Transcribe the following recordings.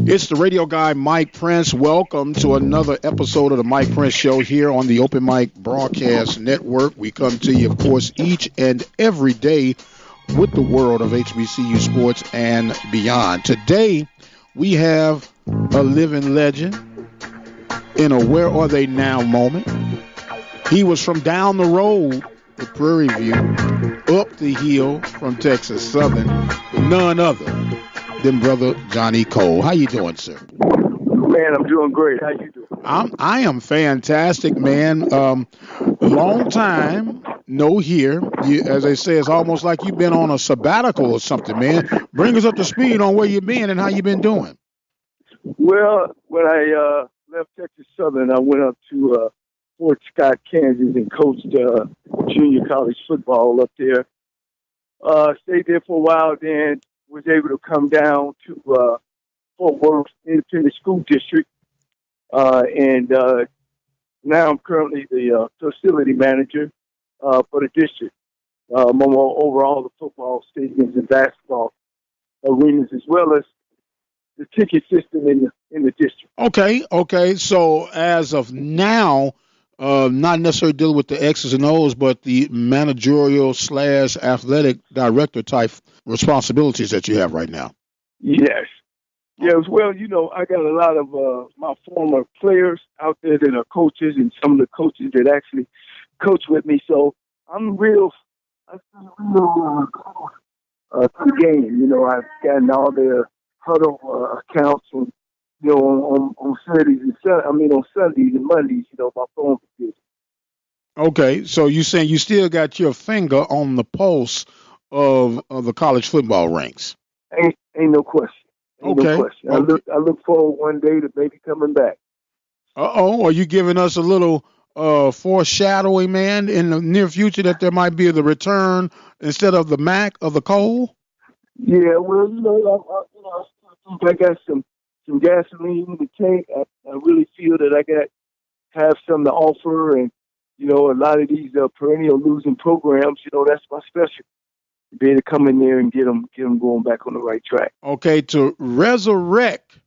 It's the radio guy, Mike Prince. Welcome to another episode of the Mike Prince Show here on the Open Mic Broadcast Network. We come to you, of course, each and every day with the world of HBCU sports and beyond. Today, we have a living legend in a where are they now moment. He was from down the road with Prairie View, up the hill from Texas Southern, none other than Brother Johnny Cole. How you doing, sir? Man, I'm doing great. How you doing? I am fantastic, man. Long time no here. As they say, it's almost like you've been on a sabbatical or something, man. Bring us up to speed on where you've been and how you've been doing. Well, when I left Texas Southern, I went up to Fort Scott, Kansas, and coached junior college football up there. Stayed there for a while, then was able to come down to Fort Worth Independent School District, and now I'm currently the facility manager for the district. I'm over all the football stadiums and basketball arenas, as well as the ticket system in the district. Okay. So as of now, not necessarily dealing with the X's and O's, but the managerial / athletic director type responsibilities that you have right now. Yes. Well, I got a lot of my former players out there that are coaches and some of the coaches that actually coach with me. So I feel real to the game. I've gotten all their huddle accounts and, on Saturdays on Sundays and Mondays, my phone is busy. Okay, so you saying you still got your finger on the pulse of the college football ranks? Ain't no question. No question. I look forward one day to maybe coming back. Are you giving us a little foreshadowing, man, in the near future that there might be the return instead of the Mac of the Cole? Yeah, well, I think I got some gasoline in the tank. I really feel that I have something to offer, and a lot of these perennial losing programs, that's my specialty. Be able to come in there and get them going back on the right track. Okay, to resurrect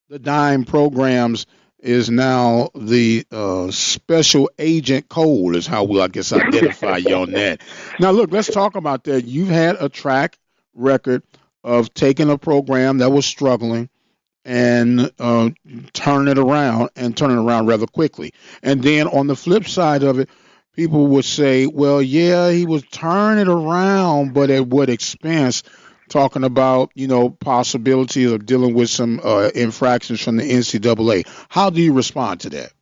the dime programs is now the special agent Cole is how we'll, I guess, identify you on that. Now, look, let's talk about that. You've had a track record of taking a program that was struggling and turning it around rather quickly. And then on the flip side of it, people would say, well, yeah, he was turning it around, but at what expense? Talking about, possibilities of dealing with some infractions from the NCAA. How do you respond to that?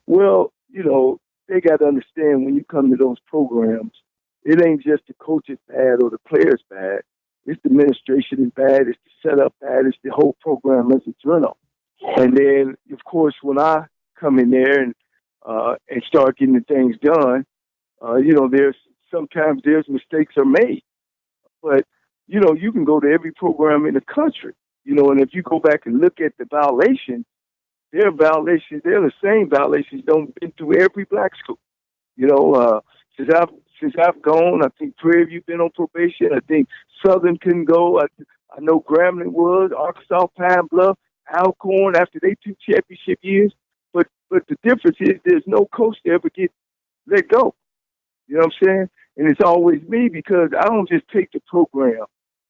Well, they got to understand when you come to those programs, it ain't just the coaches bad or the players bad. It's the administration is bad. It's the setup bad. It's the whole program as a journal. And then, of course, when I come in there and start getting the things done, sometimes there's mistakes are made. But, you can go to every program in the country, and if you go back and look at the violations, they're the same violations don't been through every black school. Since I've gone, I think Prairie View been on probation. I think Southern couldn't go. I know Grambling was, Arkansas, Pine Bluff, Alcorn after they 2 championship years. But the difference is there's no coach that ever get let go. You know what I'm saying? And it's always me because I don't just take the program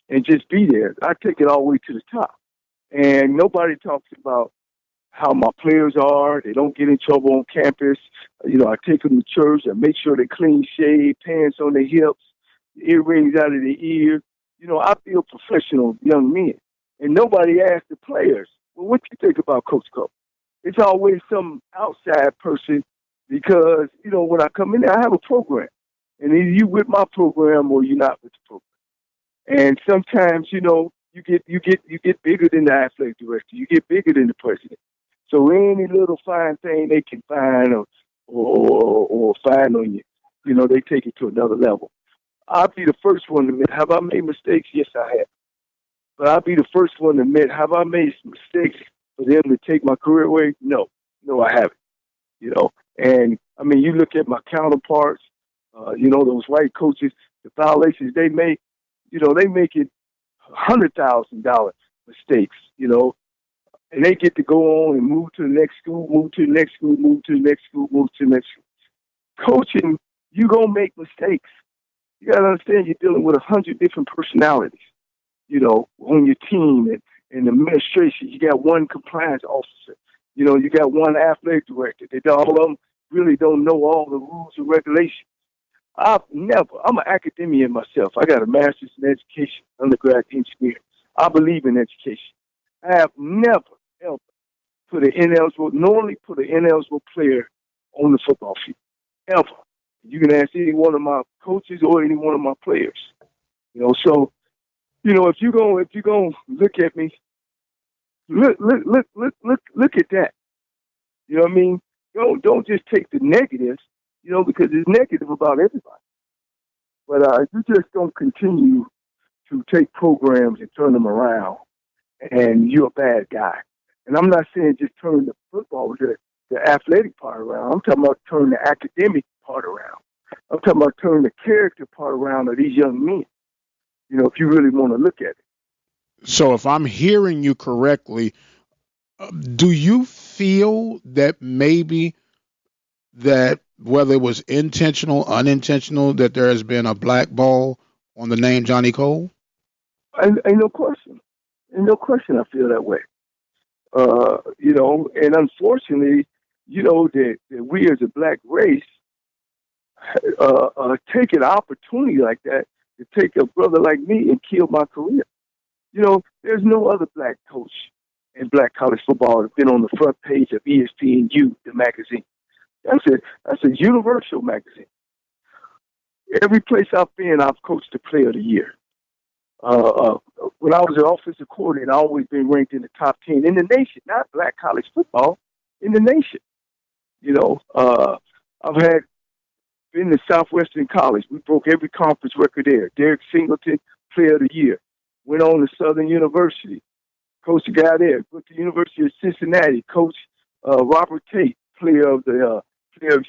and just be there. I take it all the way to the top. And nobody talks about how my players are. They don't get in trouble on campus. I take them to church. I make sure they clean shave, pants on their hips, earrings out of their ears. I feel professional young men. And nobody asks the players, well, what do you think about Coach Cole? It's always some outside person because, when I come in there, I have a program. And either you with my program or you're not with the program. And sometimes, you get bigger than the athletic director. You get bigger than the president. So any little fine thing they can find or find on you, they take it to another level. I'll be the first one to admit, have I made mistakes? Yes, I have. But I'll be the first one to admit, have I made mistakes for them to take my career away? No, I haven't. And I mean, you look at my counterparts, those white coaches, the violations they make, they make it $100,000 mistakes, and they get to go on and move to the next school, move to the next school, move to the next school, move to the next school. Coaching, you gonna make mistakes. You gotta understand you're dealing with 100 different personalities, on your team and administration. You got one compliance officer. You got one athletic director. All of them really don't know all the rules and regulations. I'm an academician myself. I got a master's in education, undergrad engineering. I believe in education. I have never, ever knowingly put an ineligible player on the football field. Ever. You can ask any one of my coaches or any one of my players. So, if you're gonna look at me, look at that. You know what I mean? Don't just take the negatives, because it's negative about everybody. But you just don't continue to take programs and turn them around, and you're a bad guy. And I'm not saying just turn the football, the athletic part around. I'm talking about turn the academic part around. I'm talking about turn the character part around of these young men. If you really want to look at it. So if I'm hearing you correctly, do you feel that maybe that whether it was intentional, unintentional, that there has been a blackball on the name Johnny Cole? Ain't no question. Ain't no question I feel that way. And unfortunately, that we as a black race take an opportunity like that to take a brother like me and kill my career. There's no other black coach in black college football that's been on the front page of ESPNU, the magazine. That's a universal magazine. Every place I've been, I've coached the player of the year. When I was an offensive coordinator, I've always been ranked in the top 10 in the nation, not black college football, in the nation. I've been to Southwestern College. We broke every conference record there. Derek Singleton, player of the year. Went on to Southern University. Coached a guy there. Went to the University of Cincinnati. Coached Robert Tate, player of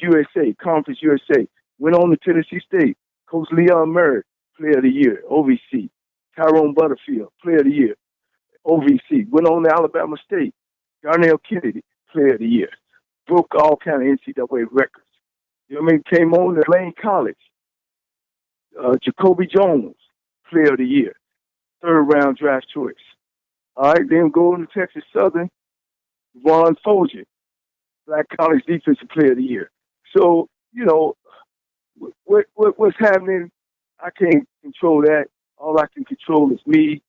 USA, Conference USA. Went on to Tennessee State. Coach Leon Murray, player of the year, OVC. Tyrone Butterfield, player of the year, OVC. Went on to Alabama State. Darnell Kennedy, player of the year. Broke all kind of NCAA records. Came on to Lane College. Jacoby Jones, player of the year. 3rd round draft choice. All right, then going to Texas Southern, Ron Folger, Black College Defensive Player of the Year. So, what's happening, I can't control that. All I can control is me.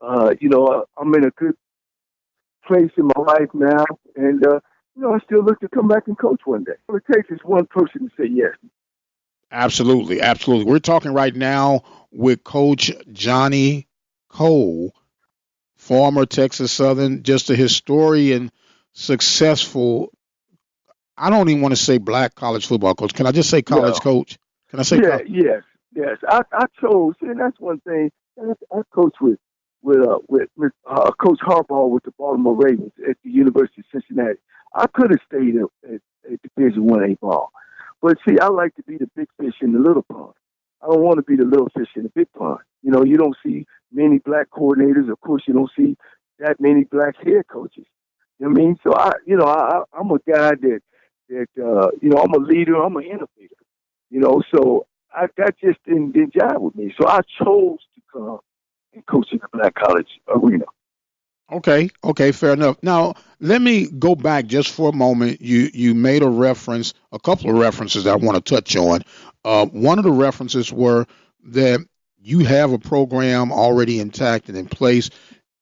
I'm in a good place in my life now, and I still look to come back and coach one day. All it takes is one person to say yes. Absolutely, absolutely. We're talking right now with Coach Johnny Cole, former Texas Southern, just a historian, successful. I don't even want to say black college football coach. Can I just say college coach? Can I say? Yes. I chose, and that's one thing. I coached with Coach Harbaugh with the Baltimore Ravens at the University of Cincinnati. I could have stayed at Division I ball, but see, I like to be the big fish in the little pond. I don't want to be the little fish in the big pond. You don't see many black coordinators. Of course, you don't see that many black head coaches. You know what I mean? So I'm a guy that I'm a leader. I'm an innovator. So that just didn't jive with me. So I chose to come and coach in the black college arena. Okay, fair enough. Now, let me go back just for a moment. You made a couple of references that I want to touch on. One of the references were that you have a program already intact and in place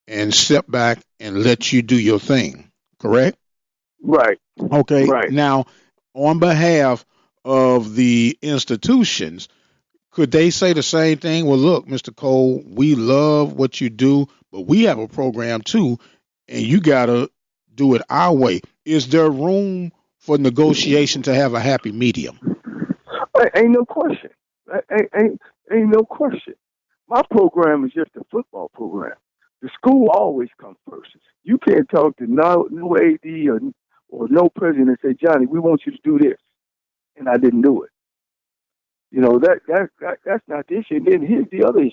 and step back and let you do your thing, correct? Right. Okay. Right. Now, on behalf of the institutions, could they say the same thing? Well, look, Mr. Cole, we love what you do, but we have a program too, and you got to do it our way. Is there room for negotiation to have a happy medium? Ain't no question. Ain't no question. My program is just a football program. The school always comes first. You can't talk to no AD or no president and say, Johnny, we want you to do this, and I didn't do it. That's not the issue. And then here's the other issue.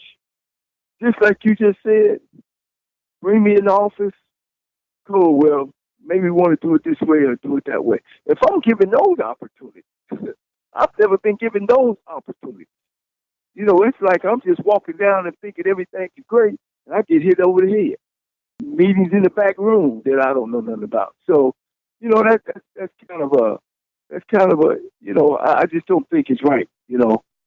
Just like you just said, bring me in the office, Cool, well, maybe we want to do it this way or do it that way. If I'm given those opportunities, I've never been given those opportunities. It's like I'm just walking down and thinking everything is great, and I get hit over the head. Meetings in the back room that I don't know nothing about. So, that's kind of a I just don't think it's right.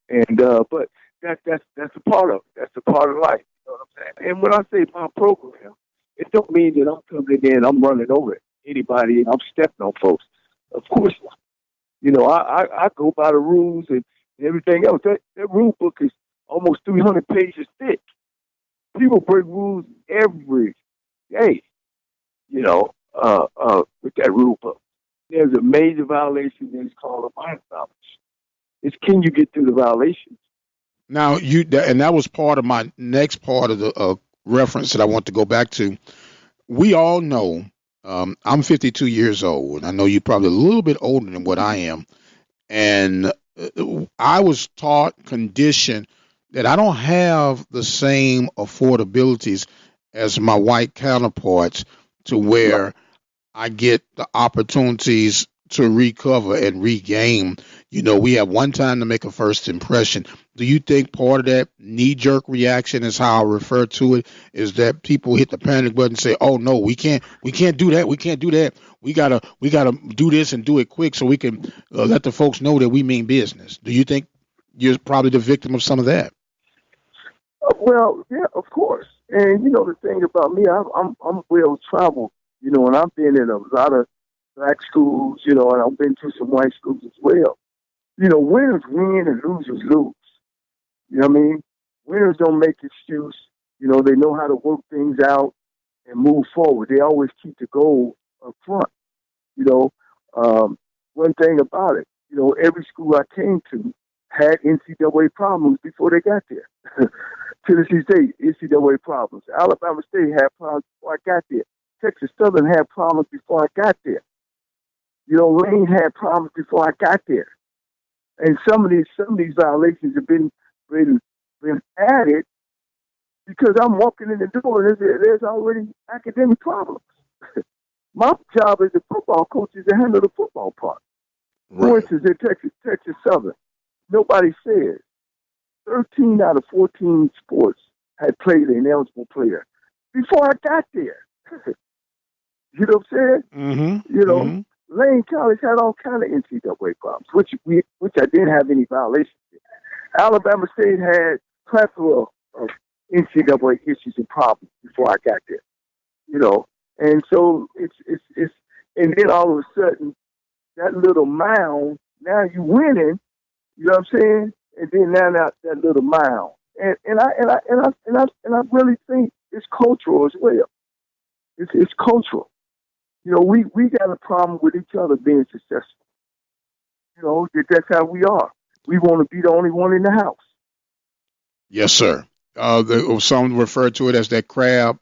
And but that's a part of it. That's a part of life. You know what I'm saying? And when I say my program, it don't mean that I'm coming in and I'm running over anybody and I'm stepping on folks. Of course not. I go by the rules and everything else. That rule book is almost 300 pages thick. People break rules every day, with that rule book. There's a major violation that is called a minor violation. It's can you get through the violations? Now and that was part of my next part of the reference that I want to go back to. We all know I'm 52 years old, and I know you're probably a little bit older than what I am. And I was taught, conditioned that I don't have the same affordabilities as my white counterparts to Right. where I get the opportunities to recover and regain. We have one time to make a first impression. Do you think part of that knee jerk reaction is how I refer to it? Is that people hit the panic button and say, "Oh no, we can't do that. We can't do that. We gotta do this and do it quick so we can let the folks know that we mean business." Do you think you're probably the victim of some of that? Well, yeah, of course. And the thing about me, I'm well traveled. And I've been in a lot of black schools. And I've been to some white schools as well. Winners win and losers lose. You know what I mean? Winners don't make excuse. They know how to work things out and move forward. They always keep the goal up front. You know, one thing about it, every school I came to had NCAA problems before they got there. Tennessee State, NCAA problems. Alabama State had problems before I got there. Texas Southern had problems before I got there. Lane had problems before I got there. And some of these violations have been added because I'm walking in the door and there's already academic problems. My job as a football coach is to handle the football part. For Right. instance, in Texas Southern, nobody says 13 out of 14 sports had played an eligible player before I got there. You know what I'm saying? Mm-hmm. You know, Mm-hmm. Lane College had all kind of NCAA problems, which I didn't have any violations. Alabama State had plethora of NCAA issues and problems before I got there. And so it's and then all of a sudden that little mound, now you winning, you know what I'm saying? And then now that little mound. And I really think it's cultural as well. It's cultural. We got a problem with each other being successful. That's how we are. We want to be the only one in the house. Yes, sir. Some refer to it as that crab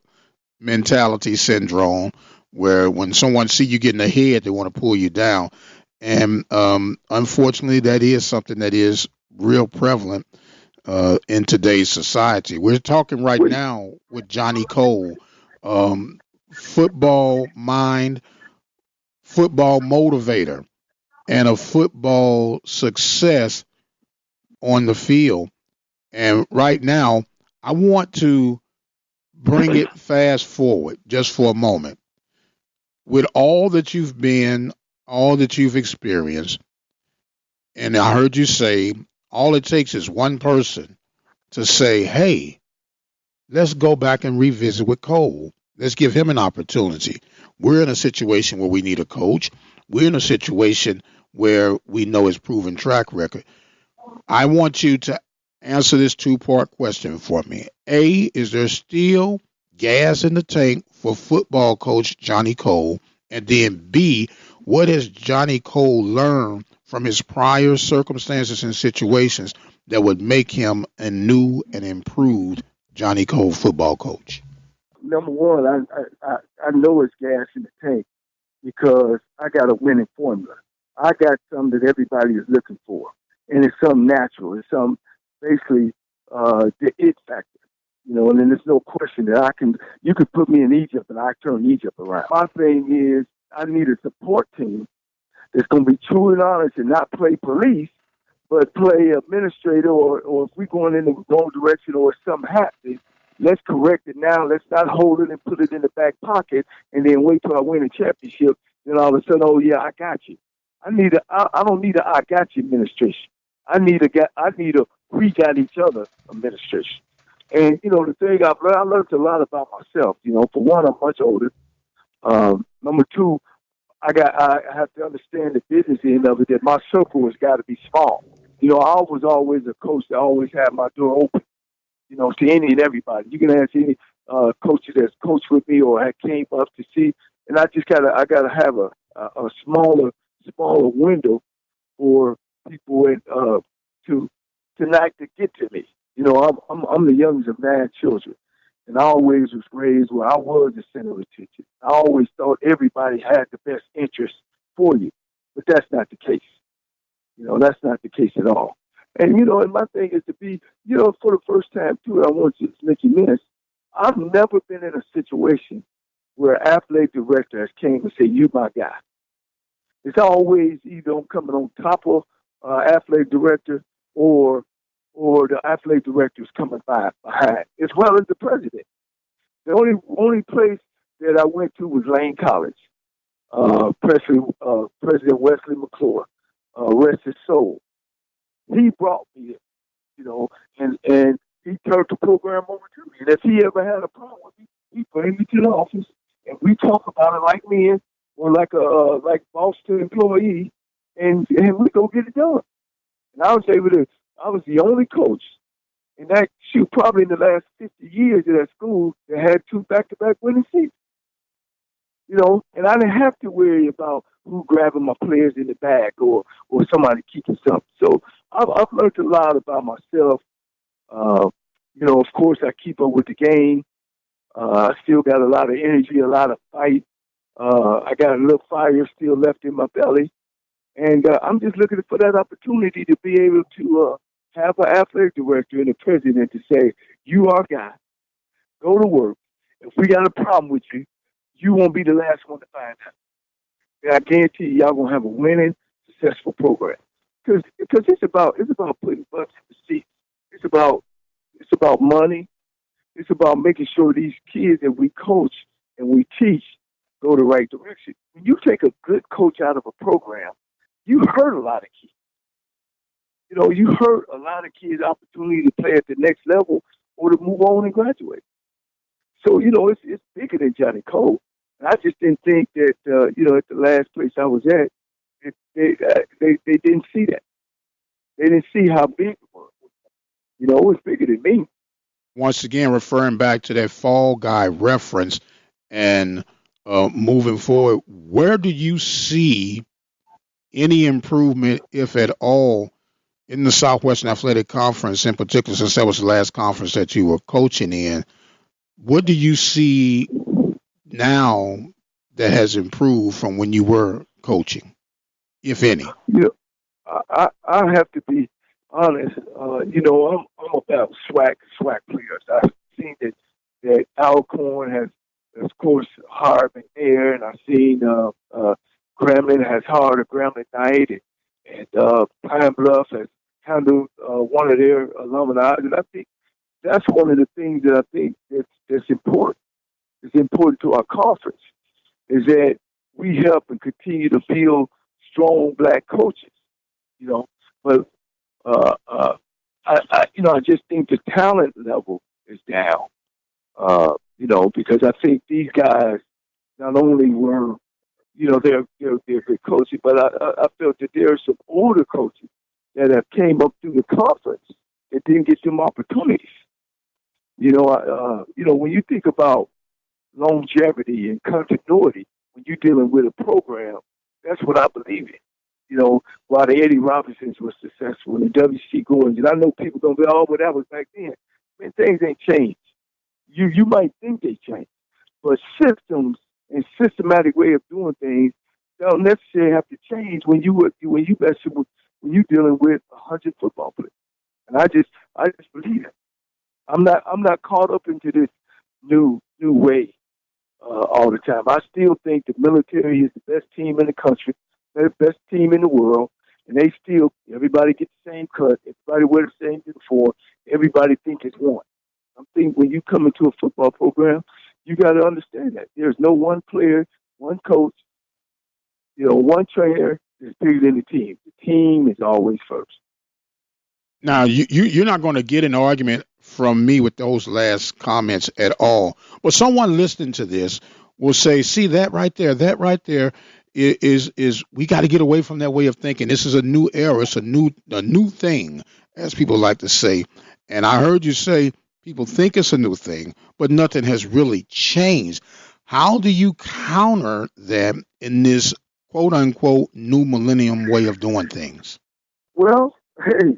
mentality syndrome, where when someone see you getting ahead, they want to pull you down. And unfortunately, that is something that is real prevalent in today's society. We're talking right Wait, now with Johnny Cole, um, football mind, football motivator, and a football success on the field. And right now, I want to bring it fast forward just for a moment. With all that you've been, all that you've experienced, and I heard you say all it takes is one person to say, hey, let's go back and revisit with Cole. Let's give him an opportunity. We're in a situation where we need a coach. We're in a situation where we know his proven track record. I want you to answer this two-part question for me. A, is there still gas in the tank for football coach Johnny Cole? And then B, what has Johnny Cole learned from his prior circumstances and situations that would make him a new and improved Johnny Cole football coach? number one, I know it's gas in the tank because I got a winning formula. I got something that everybody is looking for, and it's something natural. It's some basically the it factor. And then there's no question that you could put me in Egypt and I turn Egypt around. My thing is I need a support team that's going to be true and honest and not play police, but play administrator, or if we're going in the wrong direction or something happening, let's correct it now. Let's not hold it and put it in the back pocket and then wait till I win a championship. Then all of a sudden, oh yeah, I got you. I don't need a I got you administration. I need a we got each other administration. And the thing I learned a lot about myself. For one, I'm much older. Number two, I have to understand the business end of it, that my circle has got to be small. I was always a coach that always had my door open, to any and everybody. You can ask any coaches that's coached with me or had came up to see, and I gotta have a smaller window for people to not to get to me. I'm the youngest of 9 children. And I always was raised where I was the center of attention. I always thought everybody had the best interest for you. But that's not the case. That's not the case at all. And, and my thing is to be, for the first time, too, I want to just mention this. I've never been in a situation where an athletic director has came and said, you my guy. It's always either I'm coming on top of athletic director or the athletic director is coming behind, as well as the president. The only place that I went to was Lane College. President Wesley McClure, rest his soul. He brought me, and he turned the program over to me. And if he ever had a problem with me, he bring me to the office and we talk about it like men or like boss to employee, and we go get it done. And I was the only coach in that probably in the last 50 years of that school that had 2 back-to-back winning seasons. And I didn't have to worry about who grabbing my players in the back or somebody keeping something. So I've learned a lot about myself. Of course, I keep up with the game. I still got a lot of energy, a lot of fight. I got a little fire still left in my belly. And I'm just looking for that opportunity to be able to have an athletic director and a president to say, you are guy, go to work. If we got a problem with you, you won't be the last one to find out. And I guarantee you, y'all gonna have a winning, successful program. Because it's about putting butts in the seats. It's about money. It's about making sure these kids that we coach and we teach go the right direction. When you take a good coach out of a program, you hurt a lot of kids. You hurt a lot of kids' opportunity to play at the next level or to move on and graduate. So, it's bigger than Johnny Cole. And I just didn't think that, at the last place I was at, they didn't see that. They didn't see how big it was. It was bigger than me. Once again, referring back to that fall guy reference and moving forward, where do you see any improvement, if at all, in the Southwestern Athletic Conference, in particular, since that was the last conference that you were coaching in? What do you see now that has improved from when you were coaching, if any? I have to be honest. I'm about SWAC players. I've seen that Alcorn has, of course, hired McNair, and I've seen Grambling has hired a Grambling Night, and Pine Bluff has handled one of their alumni. And I think that's one of the things that I think that's important. It's important to our conference is that we help and continue to build strong black coaches. But I just think the talent level is down. Because I think these guys not only were, they're good coaches, but I felt that there are some older coaches that have came up through the conference that didn't get them opportunities. When you think about longevity and continuity, when you're dealing with a program, that's what I believe in. While the Eddie Robinsons were successful and the W.C. Gordons, and I know people going to be, oh, but that was back then. Man, things ain't changed. You might think they changed, but systems and systematic way of doing things don't necessarily have to change when you're dealing with 100 football players. And I just believe it. I'm not caught up into this new way all the time. I still think the military is the best team in the country, the best team in the world, and they still everybody gets the same cut, everybody wears the same uniform, everybody think it's one. I think when you come into a football program, you got to understand that there's no one player, one coach, one trainer is bigger than the team. The team is always first. Now, you're not going to get an argument from me with those last comments at all. But someone listening to this will say, see, that right there is we got to get away from that way of thinking. This is a new era. It's a new thing, as people like to say. And I heard you say people think it's a new thing, but nothing has really changed. How do you counter that in this quote unquote new millennium way of doing things? Well, hey,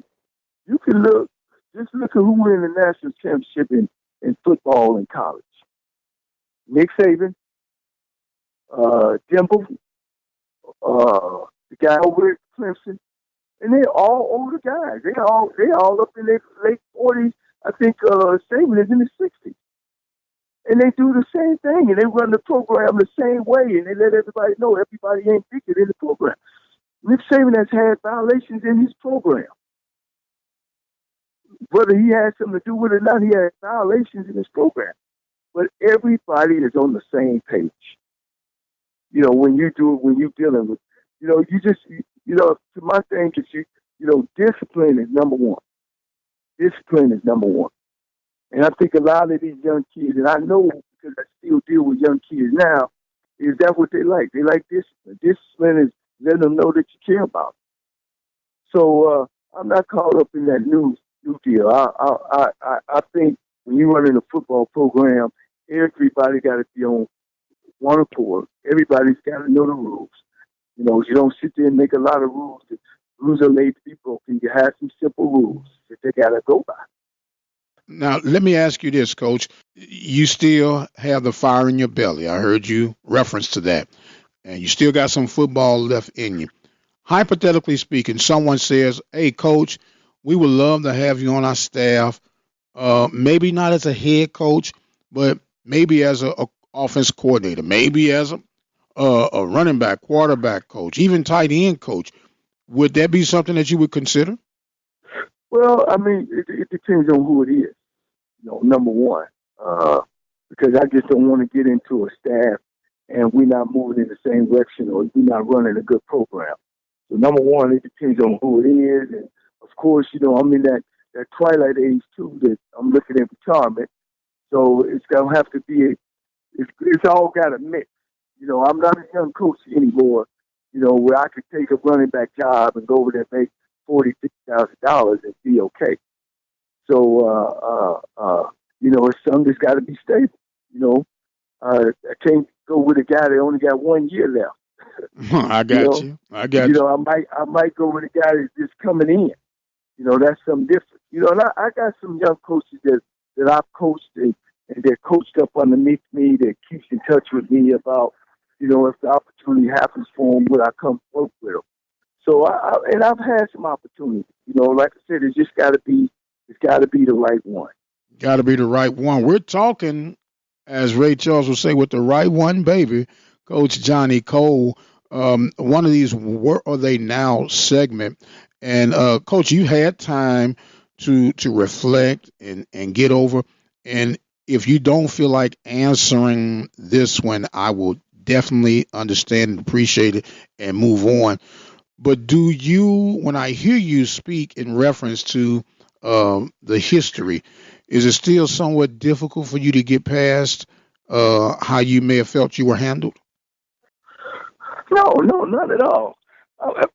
you can look at who won the national championship in football in college. Nick Saban, Dimple, the guy over at Clemson, and they're all older guys. They all up in their late 40s. I think Saban is in his 60s. And they do the same thing, and they run the program the same way, and they let everybody know everybody ain't bigger in the program. Nick Saban has had violations in his program. Whether he has something to do with it or not, he has violations in his program. But everybody is on the same page. When you're dealing with, to my thing is discipline is number one. Discipline is number one. And I think a lot of these young kids, and I know because I still deal with young kids now, is that what they like? They like discipline. Discipline is letting them know that you care about them. So I'm not caught up in that new deal. I think when you run in a football program, everybody got to be on one accord. Everybody's got to know the rules. You don't sit there and make a lot of rules. The rules are made to be broken. You have some simple rules that they got to go by. Now, let me ask you this, Coach. You still have the fire in your belly. I heard you reference to that. And you still got some football left in you. Hypothetically speaking, someone says, hey, Coach, we would love to have you on our staff. Maybe not as a head coach, but maybe as a offense coordinator, maybe as a running back, quarterback coach, even tight end coach. Would that be something that you would consider? Well, I mean, it depends on who it is. Number one, because I just don't want to get into a staff and we're not moving in the same direction or we're not running a good program. So number one, it depends on who it is, and of course, I'm in that twilight age too that I'm looking at retirement. So it's gonna have to be it's all got a mix. I'm not a young coach anymore. Where I could take a running back job and go over there and make $40,000, $50,000 and be okay. So, it's something that's got to be stable. I can't go with a guy that only got 1 year left. I got you. I got you. I might go with a guy that's just coming in. That's something different. And I got some young coaches that I've coached and they're coached up underneath me that keeps in touch with me about, if the opportunity happens for them, would I come work with them? So I've had some opportunities. Like I said, it's got to be the right one. Got to be the right one. We're talking, as Ray Charles would say, with the right one, baby. Coach Johnny Cole. One of these "Where Are They Now" segment, and Coach, you had time to reflect and get over. And if you don't feel like answering this one, I will definitely understand and appreciate it and move on. But do you, when I hear you speak in reference to the history, is it still somewhat difficult for you to get past how you may have felt you were handled? No, not at all.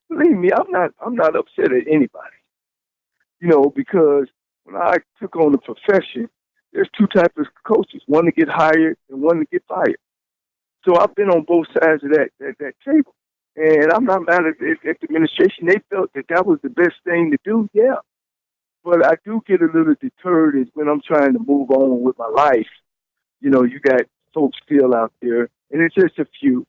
Believe me, I'm not upset at anybody. Because when I took on the profession, there's two types of coaches: one to get hired and one to get fired. So I've been on both sides of that table. And I'm not mad at the administration. They felt that was the best thing to do, yeah. But I do get a little deterred is when I'm trying to move on with my life. You got folks still out there, and it's just a few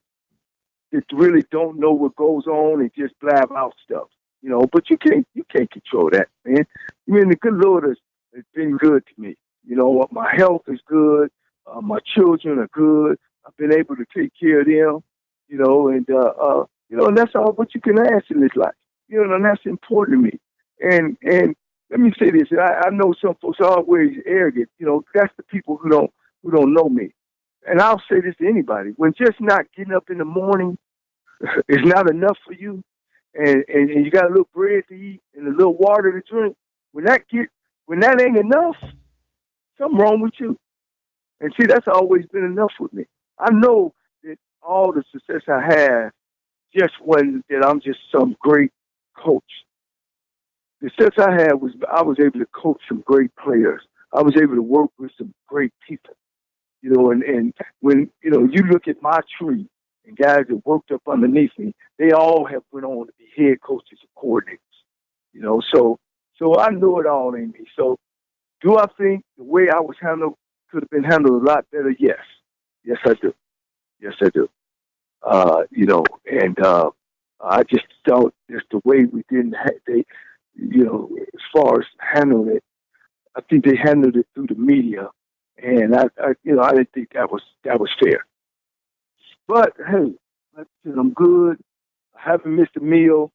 that really don't know what goes on and just blab out stuff. But you can't control that, man. I mean, the good Lord has been good to me. You know, my health is good. My children are good. I've been able to take care of them. You know, and that's all what you can ask in this life. You know, and that's important to me. And let me say this. I know some folks are always arrogant. You know, that's the people who don't know me. And I'll say this to anybody: when just not getting up in the morning is not enough for you, and you got a little bread to eat and a little water to drink, when that ain't enough, something wrong with you. And see, that's always been enough with me. I know that all the success I have just wasn't that I'm just some great coach. The success I had was I was able to coach some great players. I was able to work with some great people. You know, and when, you know, you look at my tree and guys that worked up underneath me, they all have went on to be head coaches and coordinators. You know, so I know it all in me. So do I think the way I was handled could have been handled a lot better? Yes. Yes, I do. Yes, I do. You know, and I just felt just the way we didn't they, you know, as far as handling it, I think they handled it through the media, and you know, I didn't think that was fair. But hey, like I said, I'm good. I haven't missed a meal,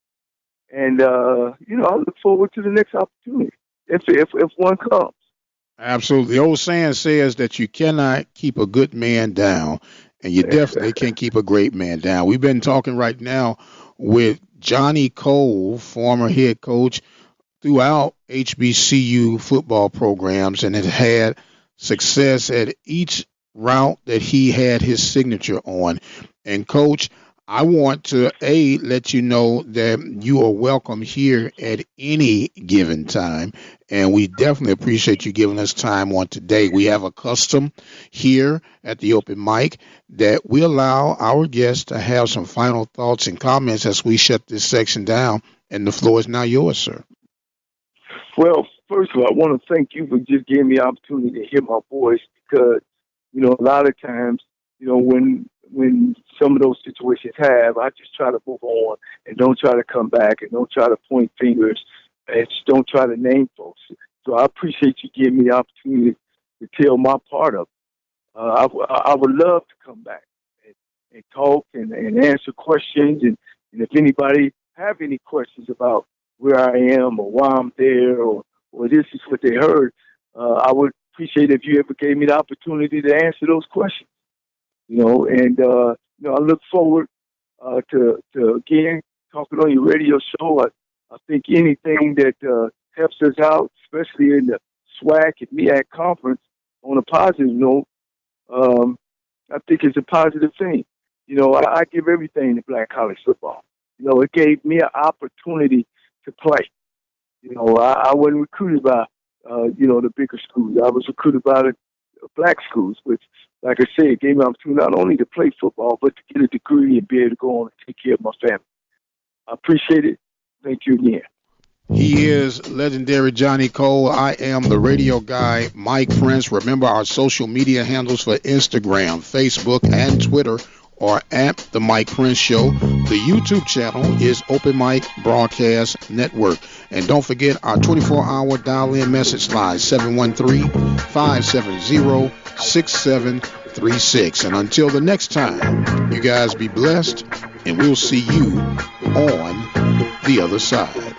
and you know, I look forward to the next opportunity if one comes. Absolutely. The old saying says that you cannot keep a good man down, and you definitely can't keep a great man down. We've been talking right now with Johnny Cole, former head coach throughout HBCU football programs, and has had success at each route that he had his signature on. And coach, I want to let you know that you are welcome here at any given time, and we definitely appreciate you giving us time on today. We have a custom here at the open mic that we allow our guests to have some final thoughts and comments as we shut this section down, and the floor is now yours, sir. Well, first of all, I want to thank you for just giving me the opportunity to hear my voice because, you know, a lot of times, you know, when some of those situations have, I just try to move on and don't try to come back and don't try to point fingers and just don't try to name folks. So I appreciate you giving me the opportunity to tell my part of it. I would love to come back and talk and answer questions. And if anybody have any questions about where I am or why I'm there or this is what they heard, I would appreciate if you ever gave me the opportunity to answer those questions. You know, and you know, I look forward to again talking on your radio show. I think anything that helps us out, especially in the SWAC and MEAC conference, on a positive note, I think it's a positive thing. You know, I give everything to black college football. You know, it gave me an opportunity to play. You know, I wasn't recruited by, you know, the bigger schools. I was recruited by the black schools, which, like I said, gave me an opportunity not only to play football, but to get a degree and be able to go on and take care of my family. I appreciate it. Thank you again. He is legendary Johnny Cole. I am the radio guy, Mike Prince. Remember our social media handles for Instagram, Facebook, and Twitter are at The Mike Prince Show. The YouTube channel is Open Mic Broadcast Network. And don't forget our 24-hour dial-in message line, 713-570-6736. And until the next time, you guys be blessed, and we'll see you on the other side.